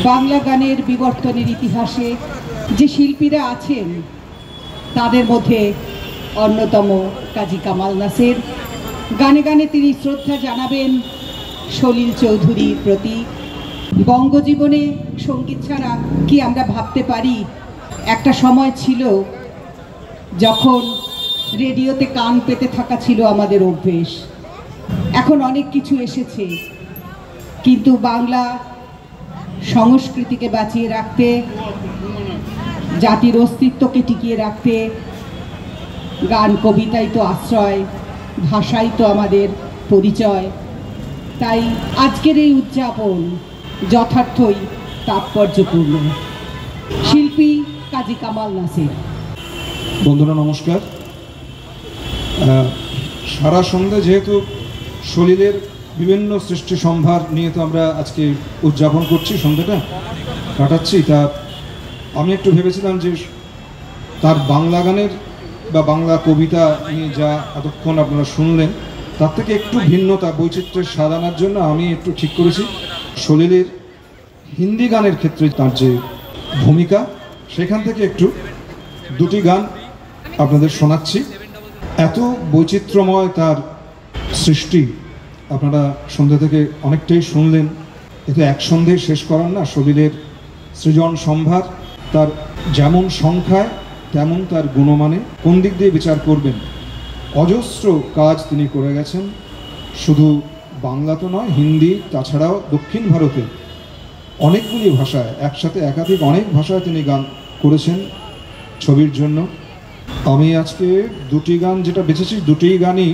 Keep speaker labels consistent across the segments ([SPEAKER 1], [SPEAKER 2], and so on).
[SPEAKER 1] বাংলা গানের বিবর্তনের ইতিহাসে যে শিল্পীরা আছেন তাদের মধ্যে অন্যতম কাজী কামাল নাসের। গানে গানে তিনি শ্রদ্ধা জানাবেন সলিল চৌধুরীর প্রতি। বঙ্গজীবনে সঙ্গীত ছাড়া কি আমরা ভাবতে পারি? একটা সময় ছিল যখন রেডিওতে কান পেতে থাকা ছিল আমাদের অভ্যেস। এখন অনেক কিছু এসেছে, কিন্তু বাংলা সংস্কৃতিকে বাঁচিয়ে রাখতে, জাতির অস্তিত্বকে টিকিয়ে রাখতে গান কবিতাই তো আশ্রয়, ভাষাই তো আমাদের পরিচয়। তাই আজকের এই উদযাপন যথার্থই তাৎপর্যপূর্ণ। শিল্পী কাজী কামাল নাসের।
[SPEAKER 2] বন্ধুরা নমস্কার। সারা সন্ধ্যা যেহেতু সলিলের বিভিন্ন সৃষ্টি সম্ভার নিয়ে তো আমরা আজকে উদযাপন করছি, সন্ধ্যাটা কাটাচ্ছি, তা আমি একটু ভেবেছিলাম যে তার বাংলা গানের বা বাংলা কবিতা নিয়ে যা এতক্ষণ আপনারা শুনলেন তার থেকে একটু ভিন্নতা, বৈচিত্র্যের স্বাদ আনার জন্য আমি একটু ঠিক করেছি সলিলের হিন্দি গানের ক্ষেত্রে তার যে ভূমিকা, সেখান থেকে একটু দুটি গান আপনাদের শোনাচ্ছি। এত বৈচিত্র্যময় তার সৃষ্টি, আপনারা সন্ধ্যা থেকে অনেকটাই শুনলেন। কিন্তু এক সন্ধ্যেই শেষ করার না সলিলের সৃজন সম্ভার। তার যেমন সংখ্যায় তেমন তার গুণমানে কোন দিক দিয়ে বিচার করবেন। অজস্র কাজ তিনি করে গেছেন, শুধু বাংলা তো নয়, হিন্দি, তাছাড়াও দক্ষিণ ভারতে অনেকগুলি ভাষায়, একসাথে একাধিক অনেক ভাষায় তিনি গান করেছেন ছবির জন্য। আমি আজকে দুটি গান যেটা বেছেছি, দুটি গানই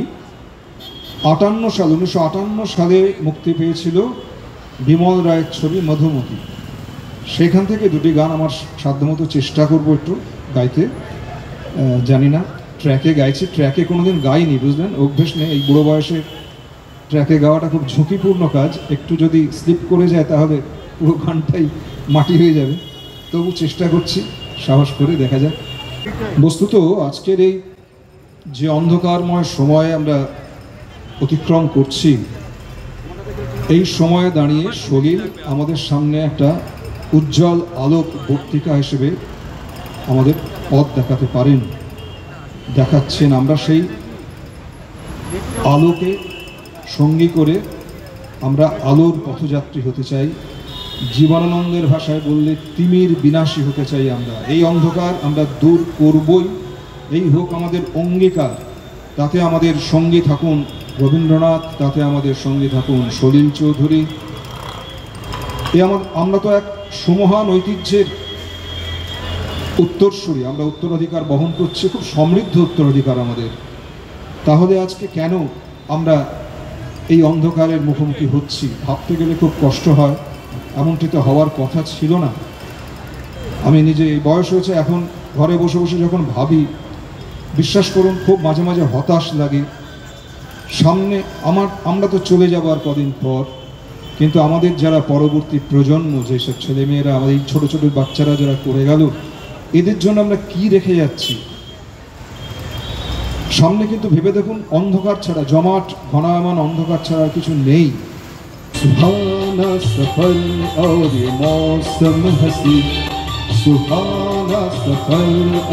[SPEAKER 2] 1958 সালে মুক্তি পেয়েছিল বিমল রায়ের ছবি মধুমতি। সেখান থেকে দুটি গান আমার সাধ্যমতো চেষ্টা করব একটু গাইতে। জানি না ট্র্যাকে গাইছি, ট্র্যাকে কোনোদিন গাইনি, বুঝলেন, অভ্যেস নেই। এই বুড়ো বয়সে ট্র্যাকে গাওয়াটা খুব ঝুঁকিপূর্ণ কাজ, একটু যদি স্লিপ করে যায় তাহলে পুরো গানটাই মাটি হয়ে যাবে। তবু চেষ্টা করছি, সাহস করে দেখা যাক। বস্তুত আজকের এই যে অন্ধকারময় সময়ে আমরা অতিক্রম করছি, এই সময়ে দাঁড়িয়ে সলিল আমাদের সামনে একটা উজ্জ্বল আলোক বর্তিকা হিসেবে আমাদের পথ দেখাতে পারেন, দেখাচ্ছেন। আমরা সেই আলোকে সঙ্গী করে আমরা আলোর পথযাত্রী হতে চাই। জীবনানন্দের ভাষায় বললে তিমির বিনাশী হতে চাই আমরা। এই অন্ধকার আমরা দূর করবই, এই হোক আমাদের অঙ্গীকার। তাতে আমাদের সঙ্গী থাকুন রবীন্দ্রনাথ, তাতে আমাদের সঙ্গী থাকুন সলিল চৌধুরী। আমরা তো এক সুমহান ঐতিহ্যের উত্তরসূরি, আমরা উত্তরাধিকার বহন করছি, খুব সমৃদ্ধ উত্তরাধিকার আমাদের। তাহলে আজকে কেন আমরা এই অন্ধকারের মুখোমুখি হচ্ছি? ভাবতে গেলে খুব কষ্ট হয়। এমনটি তো হওয়ার কথা ছিল না। আমি নিজে এই বয়স হয়েছে এখন, ঘরে বসে বসে যখন ভাবি, বিশ্বাস করুন খুব মাঝে মাঝে হতাশ লাগে। সামনে আমরা তো চলে যাব আর কদিন পর, কিন্তু আমাদের যারা পরবর্তী প্রজন্ম, যেসব ছেলেমেয়েরা, আমাদের এই ছোটো ছোটো বাচ্চারা যারা করে গেল, এদের জন্য আমরা কি রেখে যাচ্ছি সামনে? কিন্তু ভেবে দেখুন, অন্ধকার ছাড়া, জমাট ঘনায়মান অন্ধকার ছাড়া আর কিছু নেই।
[SPEAKER 3] सुहाना सफर और ये मौसम हंसी, सुहाना सफर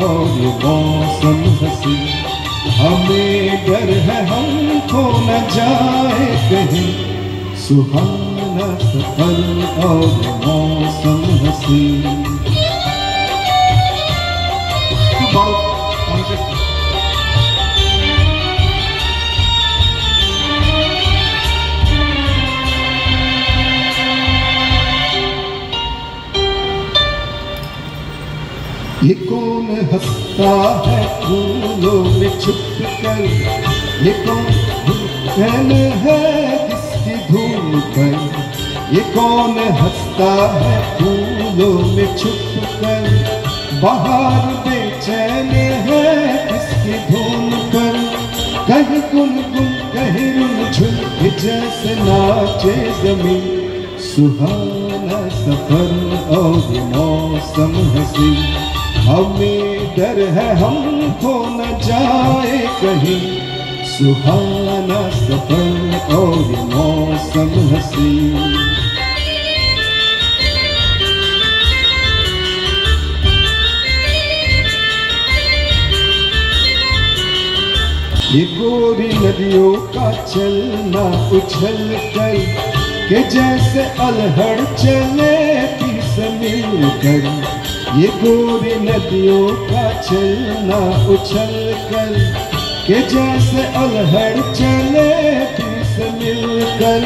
[SPEAKER 3] और ये मौसम हंसी, हमें डर है हमको न जाए कहीं, सुहाना सफर और ये मौसम हंसी। ये कौन हंसता है फूलों में छुप कर, ये कौन धुन है जिसकी धूम पर, ये कौन हंसता है फूलों में छुप कर, बाहर बेचैन है जिसकी धूम पर, कहीं गुनगुन कहीं रुनझुन जैसे नाचे जमीन, सुहाना सफर और ये मौसम हंसी, हमें डर है हमको न जाए कहीं, सुहाना सफर और ये मौसम हंसी। ये गोरी नदियों का चलना उछल कर के जैसे अलहड़ चले पीस मिलकर। ये गोरी नदियों का चलना उछल कर के जैसे अलहड़ चले पीस मिलकर।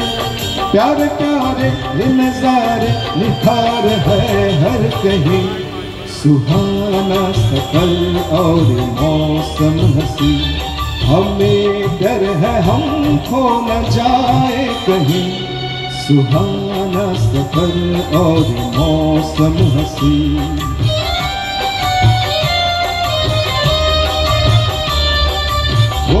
[SPEAKER 3] प्यारे प्यारे ये नजारे निखार है हर कहीं, सुहाना सफर और मौसम हंसी। हमें डर है हम खो न जाए कहीं, सुहाना सफर और मौसम हंसी। हो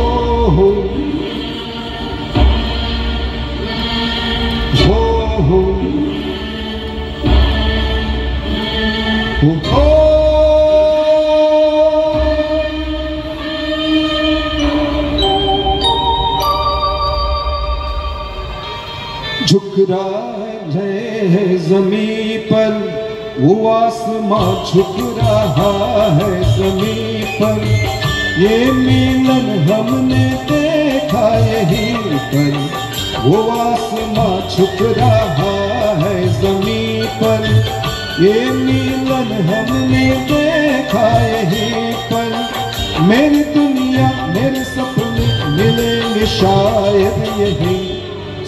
[SPEAKER 3] झुक रहा है जमीन पर वो आसमां, झुक रहा है जमीन पर। ये मिलन हमने देखा यहीं पर, वो आसमां झुक रहा है जमीन पर। ये मिलन हमने देखा यहीं पर। मेरी दुनिया मेरे सपने मिलेंगे शायद यहीं,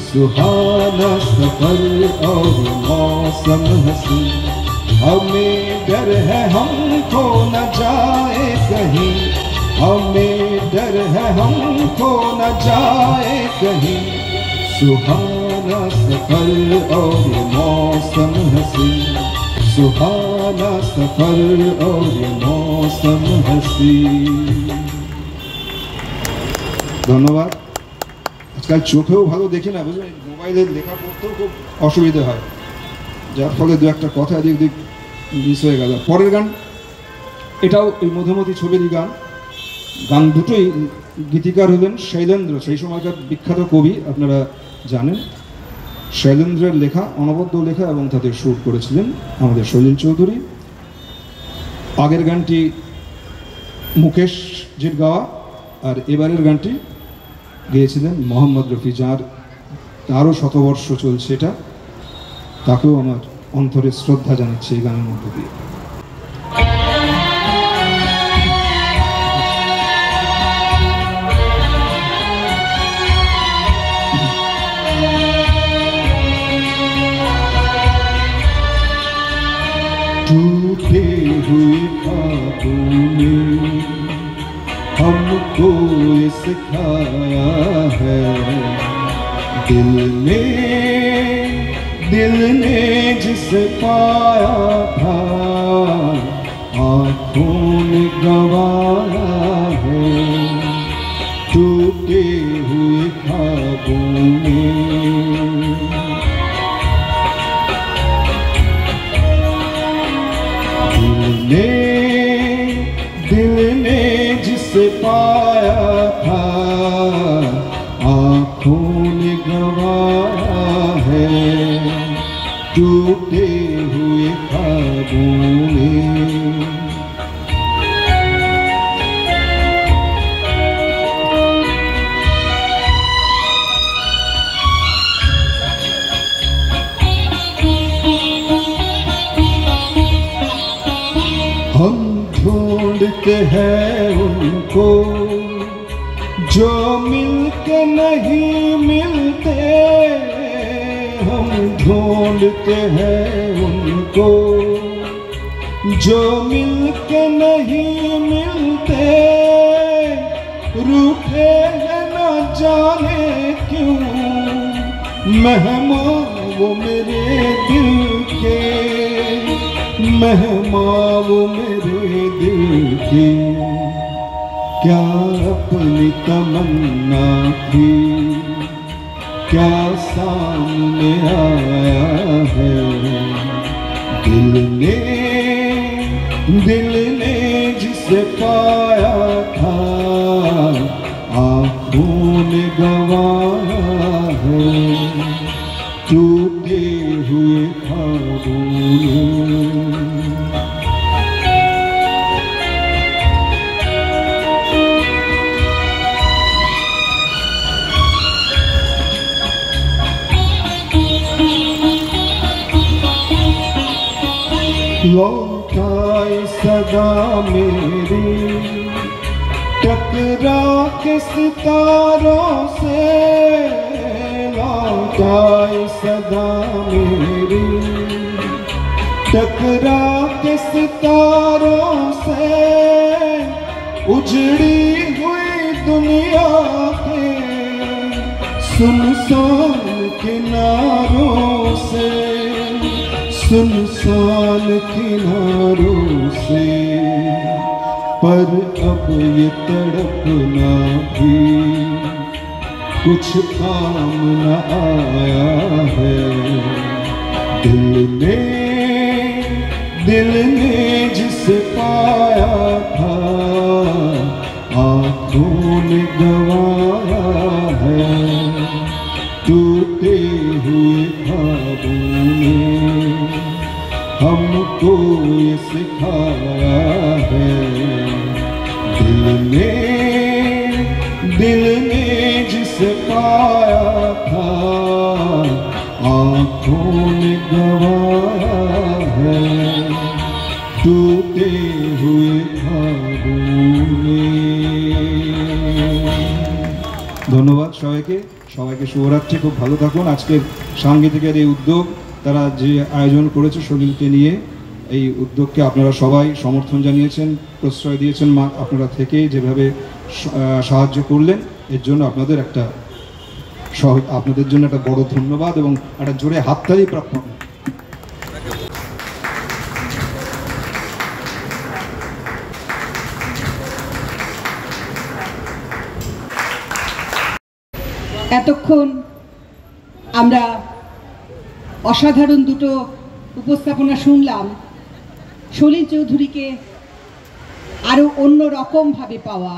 [SPEAKER 3] सुहाना सफर और मौसम हंसी। हमें डर है हम खो न जाए कहीं, हमें डर है हम खो न जाए कहीं, सुहाना सफर और मौसम हंसी। सुहाना सफर और मौसम हंसी।
[SPEAKER 2] ধন্যবাদ। আজকাল চোখেও ভালো দেখি না, বুঝলেন, মোবাইলে লেখা পড়তেও খুব অসুবিধে হয়, যার ফলে দু একটা কথা এদিক দিক মিস হয়ে গেল। পরের গান এটাও এই মধুমতি ছবির গান। গান দুটোই গীতিকার হলেন শৈলেন্দ্র, সেই সময়কার বিখ্যাত কবি, আপনারা জানেন। শৈলেন্দ্রের লেখা, অনবদ্য লেখা, এবং তাতে সুর করেছিলেন আমাদের সলিল চৌধুরী। আগের গানটি মুকেশজির গাওয়া, আর এবারের গানটি গেয়েছিলেন মোহাম্মদ রফি, যার আরও শতবর্ষ চলছে এটা। তাকেও আমার অন্তরে শ্রদ্ধা জানাচ্ছি এই গানের মধ্যে দিয়ে।
[SPEAKER 3] टूटे हुए ख्वाबों में हमको ये सिखाया है, दिल ने जिसे पाया था आँखों ने गवाया है। टूटे हुए ख्वाबों में दिल ने जिसे पाया था आँखों ने गवाया है। टूटे हुए ख्वाबों में हम ढूंढते हैं उनको जो मिलके नहीं मिलते, हम ढूंढते हैं उनको जो मिलके नहीं मिलते। रूठे हैं न जाने क्यों मेहमान वो मेरे दिल के, मेहमान वो मेरे दिल की। क्या अपनी तमन्ना थी क्या सामने आया है। दिल ने जिसे पाया था आँखों ने गवाया है। टूटे हुए ख्वाबों में लौटाए सदा मेरी टकरा के सितारों से, लौटाए सदा मेरी टकरा के सितारों से, उजड़ी हुई दुनिया के सुनसान किनारों से, सुनसान किनारों से। पर अब ये तड़पना भी कुछ काम न आया है। दिल ने जिसे पाया था आँखों ने गवाया है। टूटे हुए ख्वाबों ने हमको ये सिखाया है। दिल ने जिसे पाया था आँखों ने गवाया है। टूटे हुए ख्वाबों ने।
[SPEAKER 2] ধন্যবাদ সবাইকে, সবাইকে শুভরাত্রি। খুব ভালো থাকুন। আজকের সাংগীতিকের এই উদ্যোগ, তারা যে আয়োজন করেছে সলিলকে নিয়ে, এই উদ্যোগকে আপনারা সবাই সমর্থন জানিয়েছেন, প্রশ্রয় দিয়েছেন, আপনারা থেকে যেভাবে সাহায্য করলেন, এর জন্য আপনাদের জন্য একটা বড় ধন্যবাদ এবং একটা জোরে হাততালি প্রাপ্য।
[SPEAKER 1] এতক্ষণ আমরা অসাধারণ দুটো উপস্থাপনা শুনলাম। সলিল চৌধুরীকে আরও অন্য রকমভাবে পাওয়া,